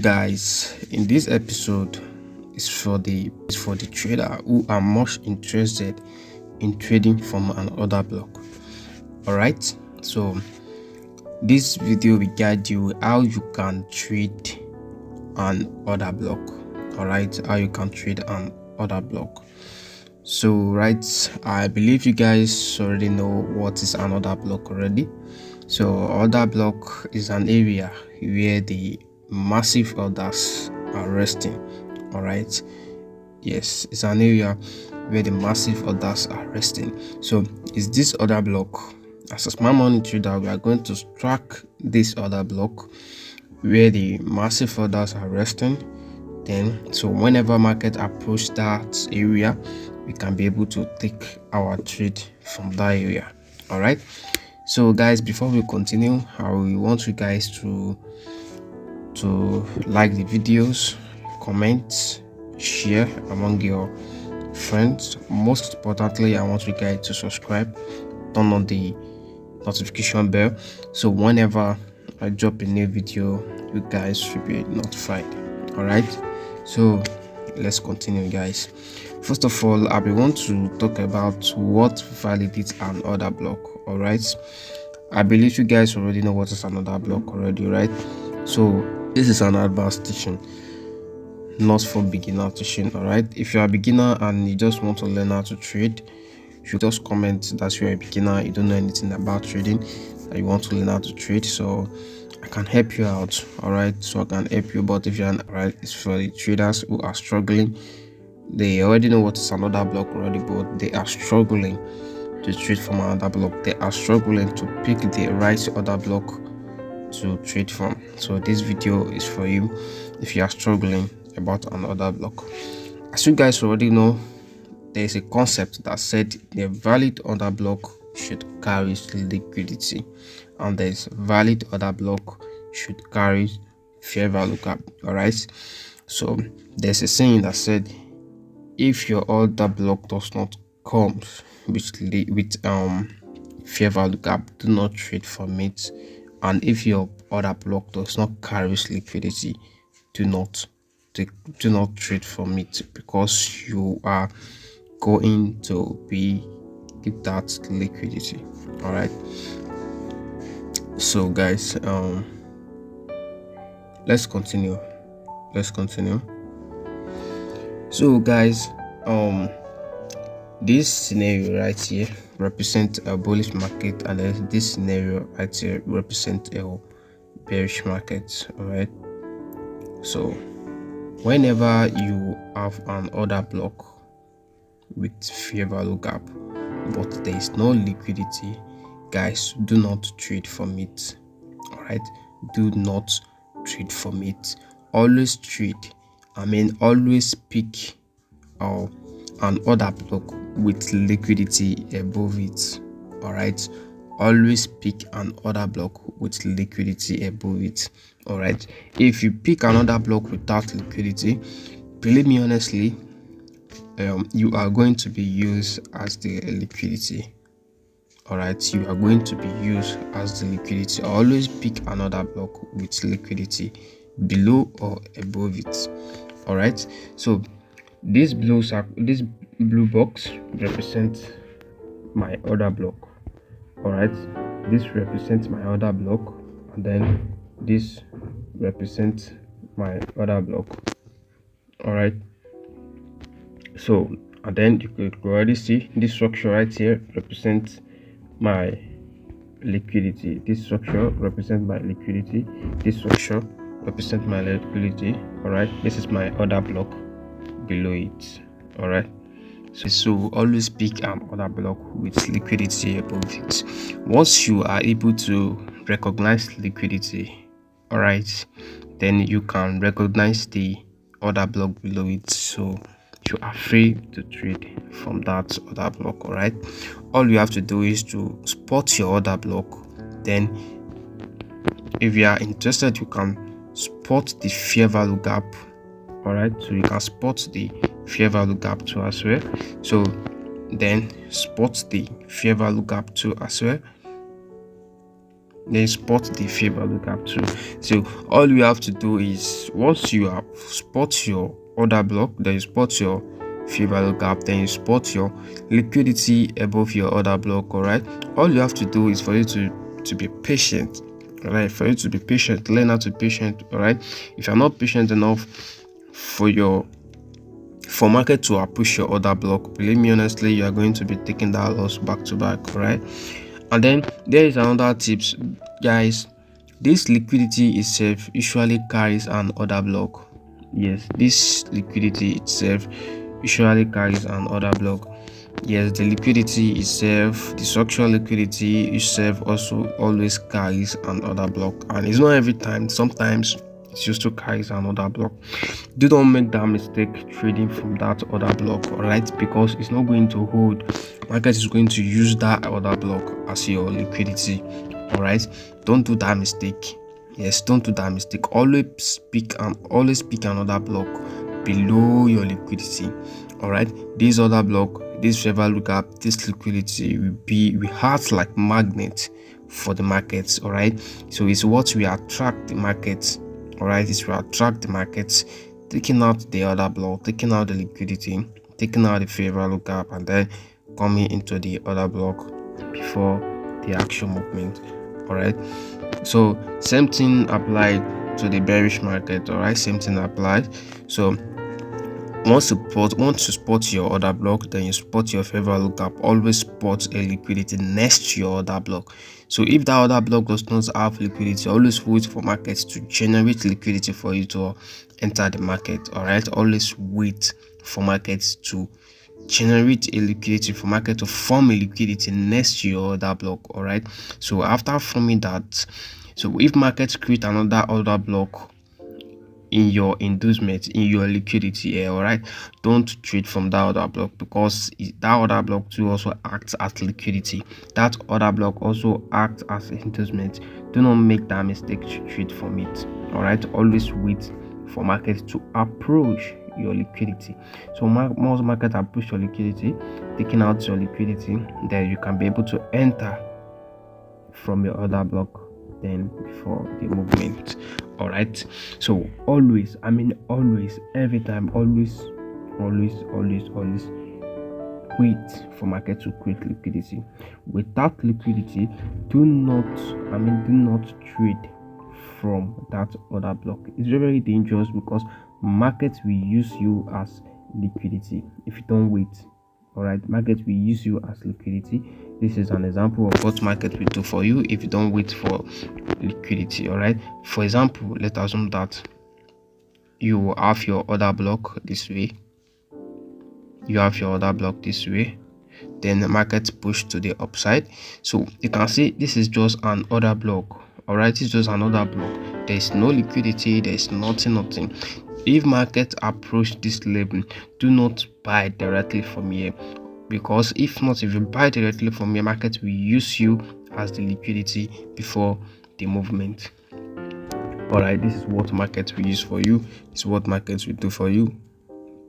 Guys, in this episode is for the trader who are much interested in trading from an order block. All right, so this video will guide you how you can trade an order block. All right, how you can trade an order block. So I believe you guys already know what is an order block already. So order block is an area where the massive orders are resting. All right, yes, it's an area where the massive orders are resting. So is this order block? As a smart money trader, we are going to track this order block where the massive orders are resting. Then so whenever market approach that area, we can be able to take our trade from that area. All right, so guys, before we continue, I want you guys to like the videos, comment, share among your friends. Most importantly, I want you guys to subscribe, turn on the notification bell, so whenever I drop a new video, you guys should be notified. All right, so let's continue, guys. First of all, I want to talk about what validates an order block. All right, I believe you guys already know what is an order block already, right? So this is an advanced teaching, not for beginner teaching. All right, if you're a beginner and you just want to learn how to trade, you should just comment that you're a beginner, you don't know anything about trading, that you want to learn how to trade, so I can help you out. All right, so I can help you. But if you're right, it's for the traders who are struggling. They already know what is an order block already, but they are struggling to trade from another block. They are struggling to pick the right order block to trade from. So this video is for you if you are struggling about an order block. As you guys already know, there is a concept that said the valid order block should carry liquidity, and there is valid order block should carry fair value gap. All right, so there's a saying that said, if your order block does not come with fair value gap, do not trade from it. And if your order block does not carry liquidity, do not trade from it, because you are going to be get that liquidity. All right, so guys, let's continue. So guys, this scenario right here represents a bullish market, and then this scenario right here represents a bearish market. All right, so whenever you have an order block with fair value gap but there is no liquidity, guys, do not trade from it. All right, do not trade from it. Always always pick an order block with liquidity above it. All right, always pick an order block with liquidity above it. All right, if you pick another block without liquidity, believe me honestly, you are going to be used as the liquidity. All right, you are going to be used as the liquidity. Always pick another block with liquidity below or above it. All right, so this blue box represents my order block. All right, this represents my order block, and then this represents my order block. All right, so and then you could already see this structure right here represents my liquidity. This structure represents my liquidity. This structure represents my liquidity. All right, this is my order block below it. All right, so always pick an order block with liquidity above it. Once you are able to recognize liquidity, all right, then you can recognize the order block below it, so you are free to trade from that order block. All right, all you have to do is to spot your order block. Then if you are interested, you can spot the fair value gap. All right, so you can spot the fair value gap too as well. So then spot the fair value gap too as well. then spot the fair value gap too. So all you have to do is, once you have spot your order block, then you spot your fair value gap, then you spot your liquidity above your order block. All right, all you have to do is for you to be patient. All right, for you to be patient, learn how to be patient. All right, if you're not patient enough for market to approach your order block, believe me honestly, you are going to be taking that loss back to back. All right, and then there is another tips, guys. This liquidity itself usually carries an order block. Yes, this liquidity itself usually carries an order block. Yes, the liquidity itself, the structural liquidity itself also always carries an order block, and it's not every time. Sometimes it just carries an order block. Do not make that mistake trading from that order block. All right, because it's not going to hold. Market is going to use that order block as your liquidity. All right, don't do that mistake. Yes, don't do that mistake. Always pick another block below your liquidity. All right, this other block, this fair value gap, this liquidity will act like magnet for the markets. All right, so it's what we attract the markets. All right, it's we attract the markets, taking out the other block, taking out the liquidity, taking out the fair value gap, and then coming into the other block before the actual movement. All right, so same thing applied to the bearish market. All right, same thing applied. So once you spot your order block, then you spot your fair value gap. Always spot a liquidity next to your order block. So if that order block does not have liquidity, always wait for markets to generate liquidity for you to enter the market. All right, always wait for markets to generate a liquidity, for market to form a liquidity next to your order block. All right, so after forming that, so if markets create another order block in your inducement, in your liquidity here, all right, don't trade from that order block, because that order block too also acts as liquidity. That order block also acts as inducement. Do not make that mistake to trade from it. All right, always wait for markets to approach your liquidity. So most markets approach your liquidity, taking out your liquidity, then you can be able to enter from your order block then before the movement. All right, so always, every time, always wait for market to create liquidity. Without liquidity, do not trade from that order block. It's very, very dangerous, because market will use you as liquidity if you don't wait. All right, market will use you as liquidity. This is an example of what market will do for you if you don't wait for liquidity. All right, for example, let's assume that you have your order block this way, then the market push to the upside. So you can see this is just an order block. All right, it's just another block. There's no liquidity, there's nothing. If market approach this level, do not buy directly from here, because if you buy directly from here, market will use you as the liquidity before the movement. All right, this is what market will use for you. This is what markets will do for you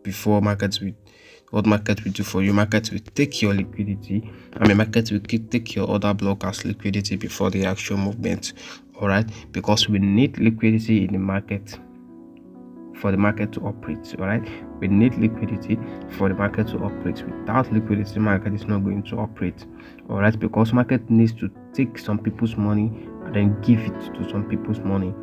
before what market will do for you. Market will take your liquidity. Market will take your order block as liquidity before the actual movement. All right, because we need liquidity in the market for the market to operate. All right, we need liquidity for the market to operate. Without liquidity, market is not going to operate. All right, because market needs to take some people's money and then give it to some people's money.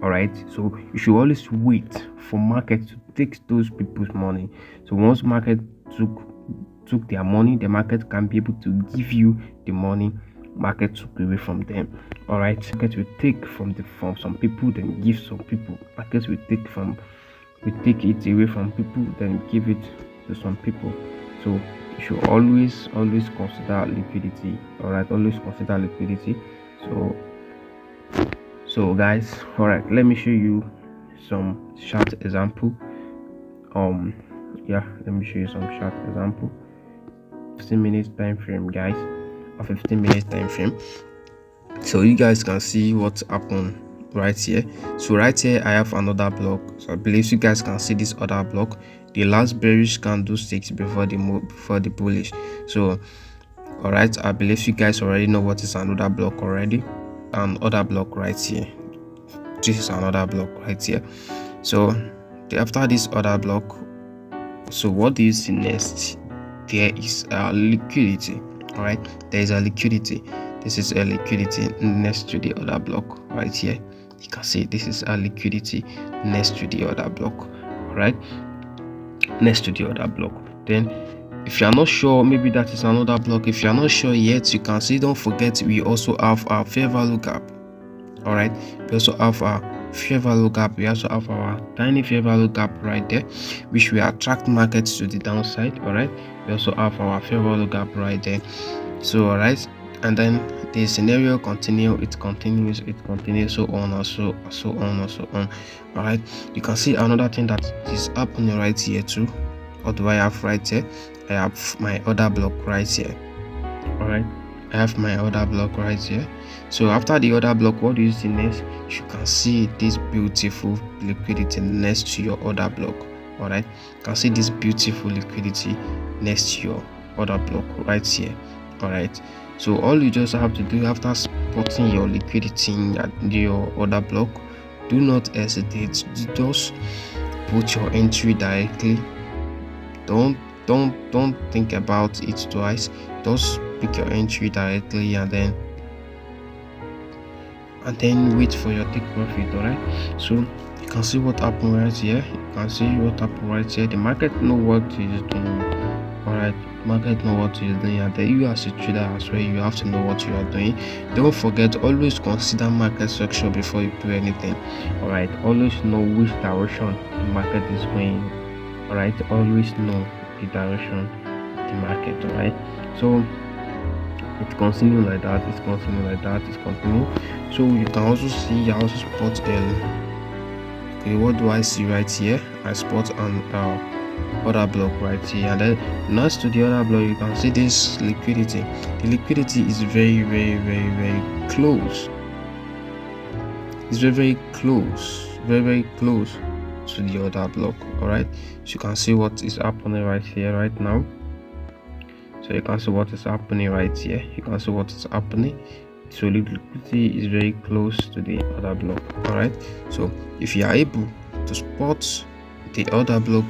All right, so you should always wait for market to take those people's money. So once market took their money, the market can be able to give you the money market took away from them. All right, market will take from some people, then give some people. Market will take it away from people, then give it to some people. So you should always consider liquidity. All right, always consider liquidity. So guys, all right, let me show you some chart example. Let me show you some chart example. 15 minutes time frame, guys, a 15 minutes time frame, so you guys can see what happened right here. So right here I have another block. So I believe you guys can see this other block, the last bearish candlestick before the bullish. So all right, I believe you guys already know what is another block already. an order block right here. This is another block right here. So after this order block, so what do you see next? There is a liquidity. All right, there is a liquidity. This is a liquidity next to the order block right here. You can see this is a liquidity next to the order block. All right, next to the other block. Then if you are not sure, maybe that is another block. If you are not sure yet, you can see, don't forget, we also have our fair value gap. All right, we also have our fair value gap. We also have our tiny fair value gap right there, which will attract markets to the downside. All right, we also have our fair value gap right there. So all right, and then the scenario it continues, so on and so on and so on. All right, you can see another thing that is happening right here too. What do I have right here? I have my order block right here. All right, I have my order block right here. So after the order block, what do you see next? You can see this beautiful liquidity next to your order block. All right, you can see this beautiful liquidity next to your order block right here. All right, so all you just have to do after spotting your liquidity in your order block, do not hesitate, just put your entry directly. Don't think about it twice. Just pick your entry directly and then wait for your take profit. All right, so you can see what happened right here. You can see what happened right here. The market know what it is doing. All right, market know what you're doing, and then you as a trader as well, you have to know what you are doing. Don't forget, always consider market structure before you do anything. All right, always know which direction the market is going. All right, always know the direction of the market. All right, so it continues like that, it's continuing. So you can also see, I also spot okay, what do I see right here? I spot an other block right here, and then next to the other block you can see this liquidity. The liquidity is very close. It's very close to the other block. All right, so you can see what is happening right here right now. So you can see what is happening right here. You can see what is happening. So liquidity is very close to the other block. All right, so if you are able to spot the other block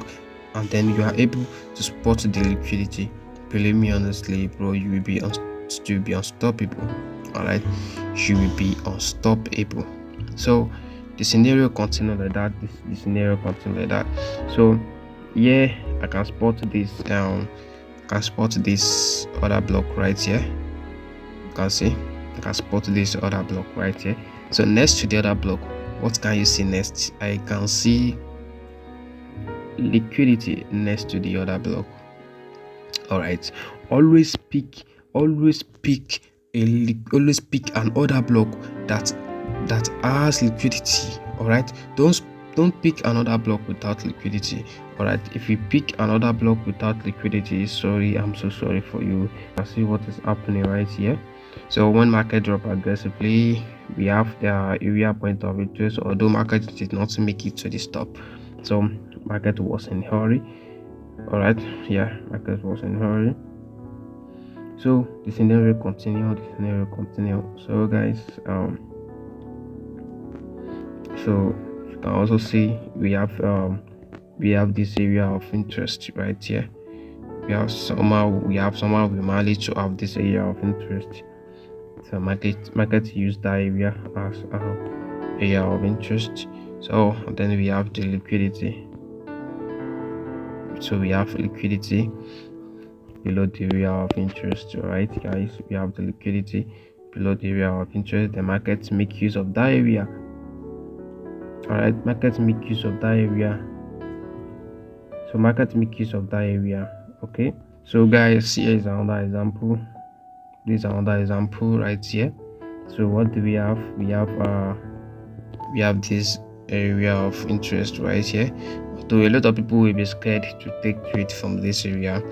and then you are able to spot the liquidity, believe me honestly, bro, you will be unstoppable. All right, you will be unstoppable. So the scenario continues like that. The scenario continues like that. So yeah, I can spot this this other block right here. You can see I can spot this other block right here. So next to the other block, what can you see next? I can see liquidity next to the other block. All right, always pick an order block that has liquidity. All right, don't pick another block without liquidity. All right, if you pick another block without liquidity, sorry, I'm so sorry for you. I see what is happening right here. So when market drop aggressively, we have the area point of interest, although market did not make it to the stop. So market was in hurry. All right, yeah, market was in hurry. So the scenario continue. So guys, so you can also see we have this area of interest right here. We managed to have this area of interest. So market use that area as area of interest. So then we have the liquidity. So we have liquidity below the area of interest. All right, guys, we have the liquidity below the area of interest. The markets make use of that area. All right, markets make use of that area. So markets make use of that area. Okay, so guys, here is another example. This is another example right here. So what do we have? We have this area of interest right here. Although a lot of people will be scared to take trade from this area.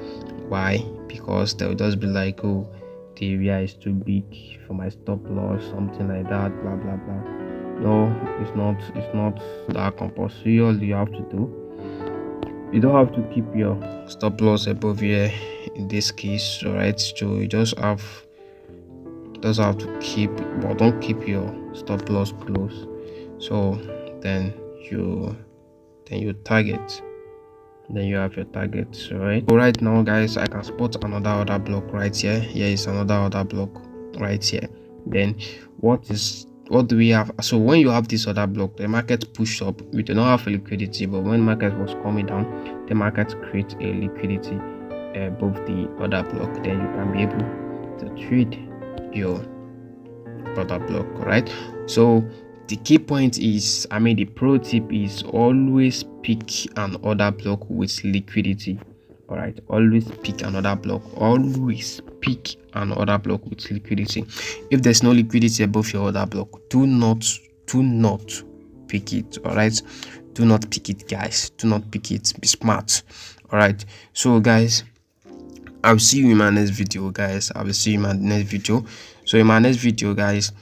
Why? Because they'll just be like, oh, the area is too big for my stop loss, something like that, blah blah blah. No, it's not that compulsory. All you have to do, you don't have to keep your stop loss above here in this case. All right, so you just have Just have to keep, but don't keep your stop loss close. So then you target, then you have your target, right? So right now guys, I can spot another order block right here. Here is another order block right here. Then what do we have? So when you have this other block, the market push up, we do not have a liquidity, but when market was coming down, the market creates a liquidity above the other block. Then you can be able to trade your other block, right? So the key point is, the pro tip is always pick an order block with liquidity. All right, always pick another block. Always pick an order block with liquidity. If there's no liquidity above your order block, do not pick it. All right, do not pick it, guys. Do not pick it. Be smart. All right. So guys, I'll see you in my next video, guys. I will see you in my next video. So in my next video, guys,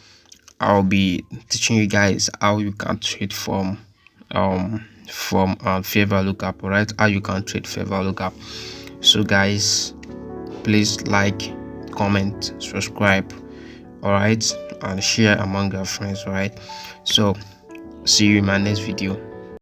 I'll be teaching you guys how you can trade from fair value lookup. All right, how you can trade fair value lookup. So guys, please like, comment, subscribe, all right, and share among your friends. All right, so see you in my next video.